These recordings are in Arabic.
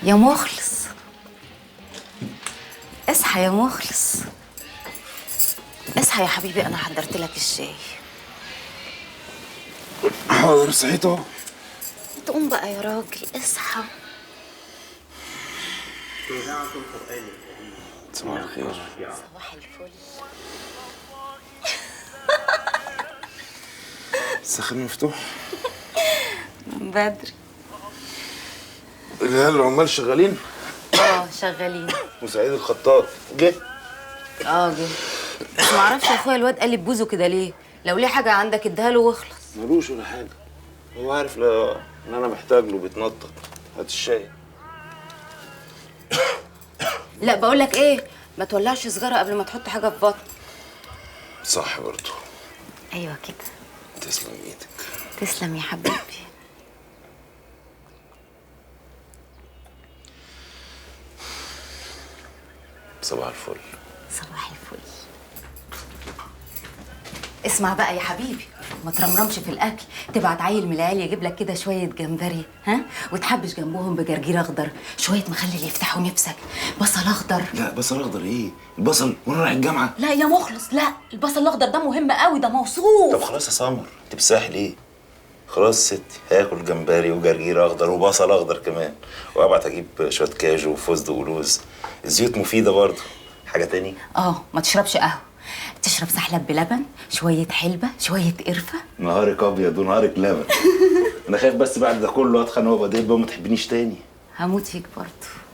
يا مخلص، اصحى يا مخلص، اصحى يا حبيبي، انا حضرت لك الشاي. حاضر، صحيت اهو. تقوم بقى يا راجل، اصحى. صباح الخير. صباح الفل. السخن مفتوح من بدري. العيال العمال شغالين؟ شغالين. وسعيد الخطاط جه؟ جه. بس معرفش يا اخويا الواد قلب بوزه كده ليه؟ لو ليه حاجه عندك اديها له واخلص. ملوش ولا حاجه، هو عارف ان انا محتاج له، بيتنطط. هات الشاي. لا بقول لك ايه، ما تولعش سيجاره قبل ما تحط حاجه في بطن. صح برضه. ايوه كده. تسلم ايدك. تسلم يا حبيبي. صباح الفل. صباح الفل. اسمع بقى يا حبيبي، ما ترمرمش في الاكل، تبعت عيل من العيال يجيب لك كده شويه جمبري، ها، وتحبش جنبهم بجرجير اخضر، شويه مخلل يفتحوا نفسك، بصل اخضر. لا بصل اخضر ايه؟ البصل وانا رايح الجامعه؟ لا يا مخلص، لا، البصل الاخضر ده مهم قوي، ده موصوف. طب خلاص يا سمر، انت بتساحل ايه؟ خلاص ستي، هاكل جمبري وجرجير اخضر وبصل اخضر كمان، وابعت اجيب شويه كاجو وفستق ولوز. الزيوت مفيده برضه. حاجه تاني؟ ما تشربش قهوه، تشرب سحلب بلبن، شويه حلبه، شويه قرفه. نهارك ابيض ونهارك لبن. انا خايف بس بعد ده كله اتخن وابقى ديب وما تحبنيش تاني. هموت فيك برضه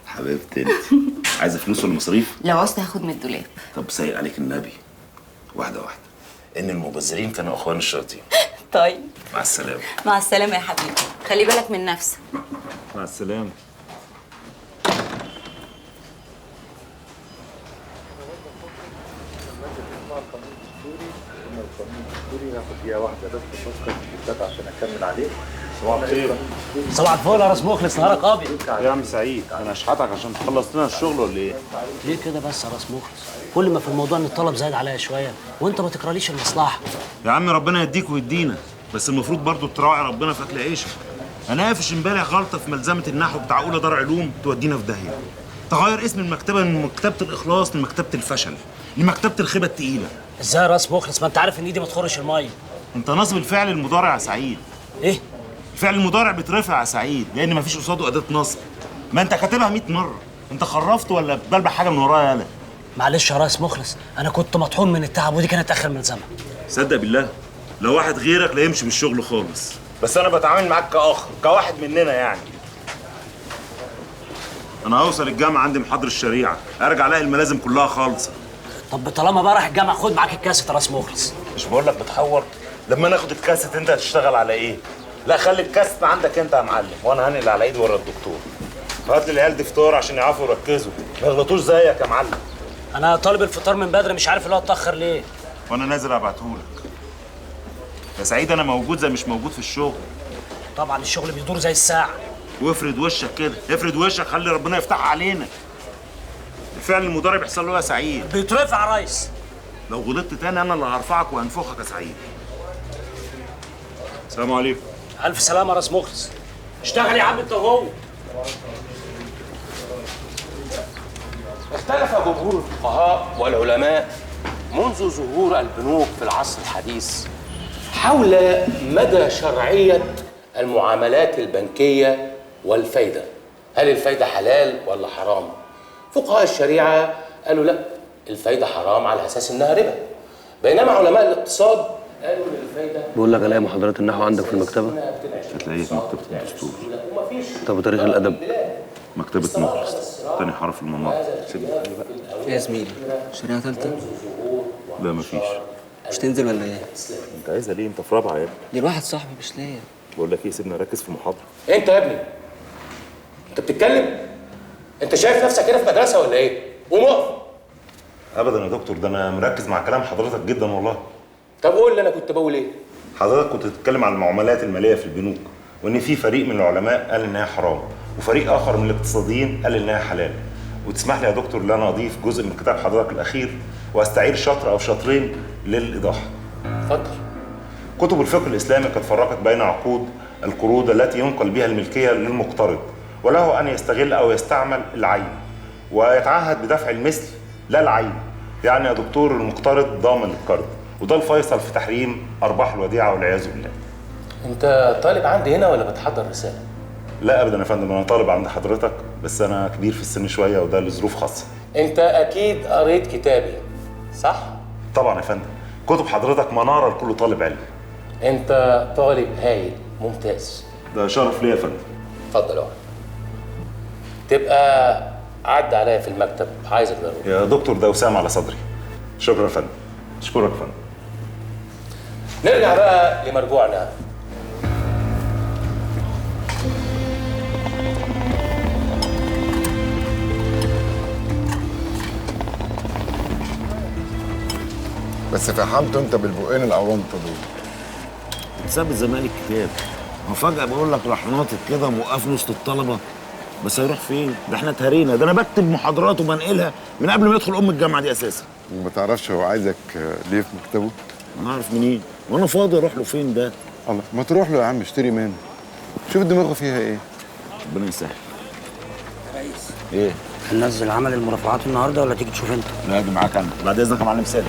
حبيبتي انت. عايزه فلوس ولا مصاريف؟ لو عوزت هاخد من الدولاب. طب سايق عليك النبي، واحده واحده، ان المبذرين كانوا اخوان الشياطين. طيب مع السلامه. مع السلامه يا حبيبي، خلي بالك من نفسك. مع السلامه. ناخد دقيقة واحدة بس نفكر في الكتاب عشان أكمل عليه. صباح الخير. صباح الفل يا راس مخلص، نهارك ابيض. يا عم سعيد، أنا أشحتك عشان تخلص لنا الشغل ولا إيه؟ ليه كده بس يا راس مخلص؟ كل ما في الموضوع إن الطلب زايد عليا شوية وأنت ما تكرهليش المصلحة. يا عم ربنا يديك ويدينا، بس المفروض برضو تراعي ربنا في أكل عيشك. أنا قافش امبارح غلطة في ملزمة النحو بتاع أولى دار علوم تودينا في داهية. تغير اسم المكتبة من مكتبة الإخلاص لمكتبة الفشل، لمكتبة الخيبة التقيلة. إزاي يا راس مخلص؟ ما أنت عارف إن إيدي ما تخرش المية. أنت ناصب الفعل المضارع يا سعيد. إيه؟ الفعل المضارع بيترفع يا سعيد لأن مفيش قصاده أداة نصب. ما أنت كاتبها 100 مرة. أنت خرفت ولا بلبع حاجة من ورايا يالا؟ معلش يا راس مخلص، أنا كنت مطحون من التعب ودي كانت آخر ملزمة. صدق بالله لو واحد غيرك لا يمشي بالشغل خالص، بس أنا بتعامل معاك كأخ، كواحد مننا يعني. أنا هوصل الجامعة عندي محاضرة الشريعة، أرجع ألاقي الملازم كلها خالصة. طب طالما بقى رايح الجامعة خد معاك الكاسيت يا راس مخلص. مش بقول لك بتحور؟ لما ناخد الكاسيت أنت هتشتغل على إيه؟ لا خلي الكاسيت عندك أنت يا معلم، وأنا هنقل على إيدي ورا الدكتور. هات لي العيال دي فطار عشان يعرفوا يركزوا، ما يغلطوش زيك يا معلم. أنا طالب الفطار من بدري، مش عارف اللي هو اتأخر ليه. وأنا نازل أبعتهولك. يا سعيد أنا موجود زي مش موجود في الشغل. طبعا الشغل بيدور زي الساعة. وافرد وشك كده، افرد وشك، خلي ربنا يفتحها علينا. الفعل المضارع بيحصل له يا سعيد بيترفع يا ريس. لو غلطت تاني انا اللي هرفعك وهنفخك يا سعيد. السلام عليكم. ألف سلامة يا راس مخلص. اشتغل يا عم أنت وهو. اختلف جمهور الفقهاء والعلماء منذ ظهور البنوك في العصر الحديث حول مدى شرعية المعاملات البنكية والفايدة. هل الفايدة حلال ولا حرام؟ فقهاء الشريعة قالوا لا، الفايدة حرام على أساس إنها ربا. بينما علماء الاقتصاد قالوا إن الفايدة بقول لك الاقي محاضرات النحو عندك في المكتبه؟ هتلاقيه في مكتبة الدستور. طب وتاريخ الادب؟ مكتبة مخلص تاني حرف المناطق. سيبني. يا زميلي شريعة تالتة لا مفيش. مش تنزل ولا ايه؟ انت عايزها ليه؟ انت في رابعة يا ابني. دي الواحد صاحبي مش ليا. بقول لك ايه، سيبني اركز في محاضرة. أنت يا ابني أنت بتتكلم؟ أنت شايف نفسك هنا في مدرسة ولا إيه؟ قوم اقف. ابدا يا دكتور، ده انا مركز مع كلام حضرتك جدا والله. طب قول لي أنا كنت بقول إيه؟ حضرتك كنت بتتكلم عن المعاملات الماليه في البنوك، وان في فريق من العلماء قال انها حرام وفريق اخر من الاقتصاديين قال انها حلال. وتسمح لي يا دكتور ان انا اضيف جزء من كتاب حضرتك الاخير واستعير شطر او شطرين للايضاح. اتفضل. كتب الفقه الاسلامي قد فرقت بين عقود القروض التي ينقل بها الملكيه للمقترض، وله ان يستغل او يستعمل العين ويتعهد بدفع المثل لا العين. يعني يا دكتور المقترض ضامن القرض، وده الفيصل في تحريم ارباح الوديعه والعياذ بالله. أنت طالب عندي هنا ولا بتحضر رسالة؟ لا ابدا يا فندم، انا طالب عند حضرتك، بس انا كبير في السن شويه وده لظروف خاصه. أنت أكيد قريت كتابي صح؟ طبعا يا فندم، كتب حضرتك مناره لكل طالب علم. أنت طالب هايل ممتاز. ده شرف ليا يا فندم. اتفضل اقعد. تبقى عدى عليا في المكتب، عايزك ضروري. يا دكتور ده وسام على صدري. شكرا يا فندم. اشكرك يا فندم. نرجع بقى لمرجوعنا. بس فحمته انت بالبقين الاونطه دول. ساب زمان الكتاب، وفجأة بقول لك راح ناطط كده موقفني وسط الطلبة. بس هيروح فين؟ ده احنا اتهرينا، ده انا بكتب محاضرات وبنقلها من قبل ما يدخل الجامعة دي اساسا. ما تعرفش هو عايزك ليه في مكتبه؟ انا اعرف منين؟ وانا فاضي اروح له فين ده؟ الله، ما تروح له يا عم اشتري منه. شوف دماغه فيها ايه. ربنا يسهل. يا ريس ايه؟ هننزل عمل المرافعات النهارده ولا تيجي تشوف انت؟ لا اجي معاك انا، بعد اذنك يا معلم سالم.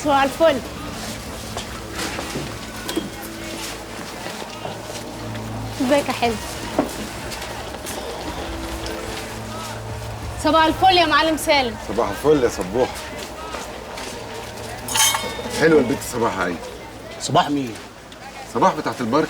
صباح الفل. ازيك يا حلو؟ صباح الفل يا معلم سالم. صباح الفل يا صبوح. حلوه البنت صباح. عايز صباح مين؟ صباح بتاعت البارك.